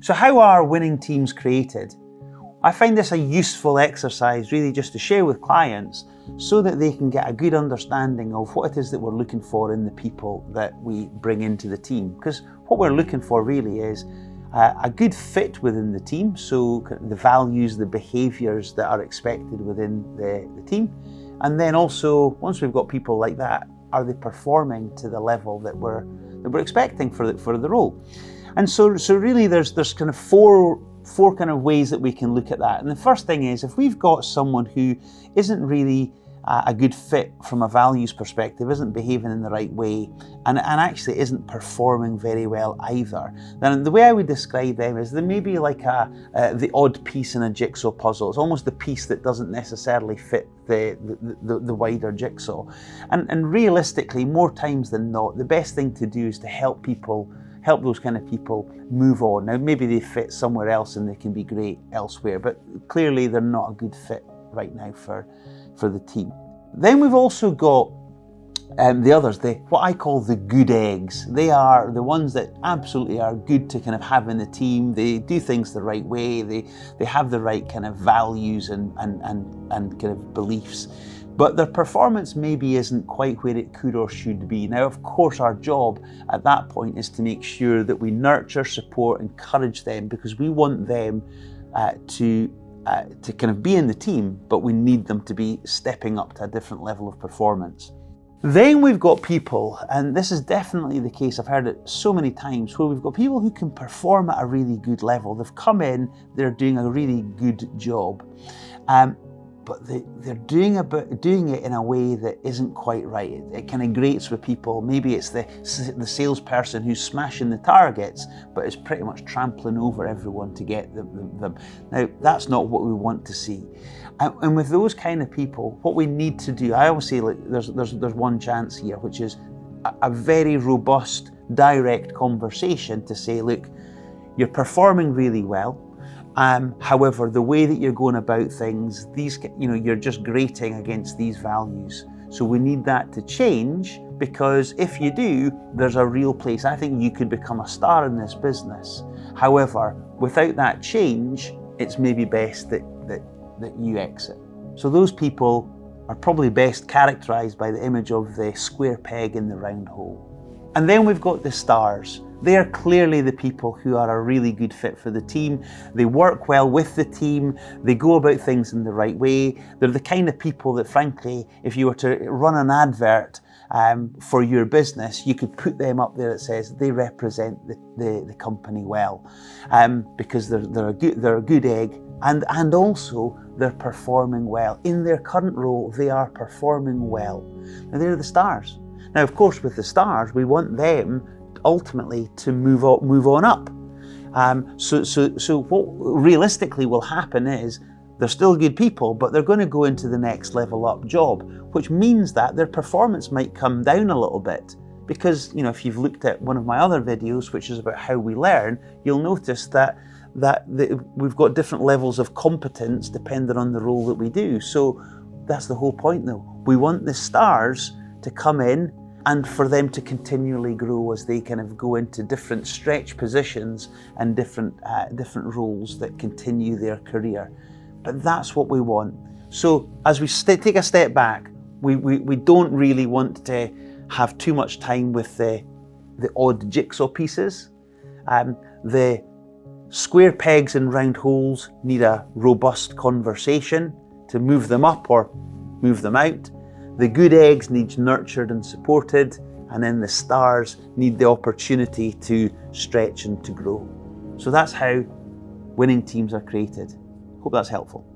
So how are winning teams created? I find this a useful exercise really just to share with clients so that they can get a good understanding of what it is that we're looking for in the people that we bring into the team. Because what we're looking for really is a good fit within the team, so the values, the behaviours that are expected within the team. And then also, once we've got people like that, are they performing to the level that we're expecting for the role? And so really there's kind of four kind of ways that we can look at that. And the first thing is, if we've got someone who isn't really a good fit from a values perspective, isn't behaving in the right way, and actually isn't performing very well either, then the way I would describe them is they may be like the odd piece in a jigsaw puzzle. It's almost the piece that doesn't necessarily fit the wider jigsaw. And realistically, more times than not, the best thing to do is to help those kind of people move on. Now, maybe they fit somewhere else and they can be great elsewhere, but clearly they're not a good fit right now for the team. Then we've also got the others, what I call the good eggs. They are the ones that absolutely are good to kind of have in the team. They do things the right way. They have the right kind of values and kind of beliefs, but their performance maybe isn't quite where it could or should be. Now, of course, our job at that point is to make sure that we nurture, support, encourage them, because we want them to kind of be in the team, but we need them to be stepping up to a different level of performance. Then we've got people, and this is definitely the case, I've heard it so many times, where we've got people who can perform at a really good level. They've come in, they're doing a really good job, but they're doing it in a way that isn't quite right. It kind of grates with people. Maybe it's the salesperson who's smashing the targets, but is pretty much trampling over everyone to get them. Now, that's not what we want to see. And with those kind of people, what we need to do, I always say, like, there's one chance here, which is a very robust, direct conversation to say, look, you're performing really well. However, the way that you're going about things, you're just grating against these values. So we need that to change, because if you do, there's a real place. I think you could become a star in this business. However, without that change, it's maybe best that you exit. So those people are probably best characterized by the image of the square peg in the round hole. And then we've got the stars. They are clearly the people who are a really good fit for the team. They work well with the team. They go about things in the right way. They're the kind of people that, frankly, if you were to run an advert for your business, you could put them up there that says they represent the company well, because they're a good egg, and also they're performing well. In their current role, they are performing well. Now, they're the stars. Now, of course, with the stars, we want them ultimately to move on up. So what realistically will happen is they're still good people, but they're going to go into the next level up job, which means that their performance might come down a little bit. Because, if you've looked at one of my other videos, which is about how we learn, you'll notice that we've got different levels of competence depending on the role that we do. So that's the whole point, though. We want the stars to come in and for them to continually grow as they kind of go into different stretch positions and different roles that continue their career. But that's what we want. So as we take a step back, we don't really want to have too much time with the odd jigsaw pieces. The square pegs and round holes need a robust conversation to move them up or move them out. The good eggs need nurtured and supported, and then the stars need the opportunity to stretch and to grow. So that's how winning teams are created. Hope that's helpful.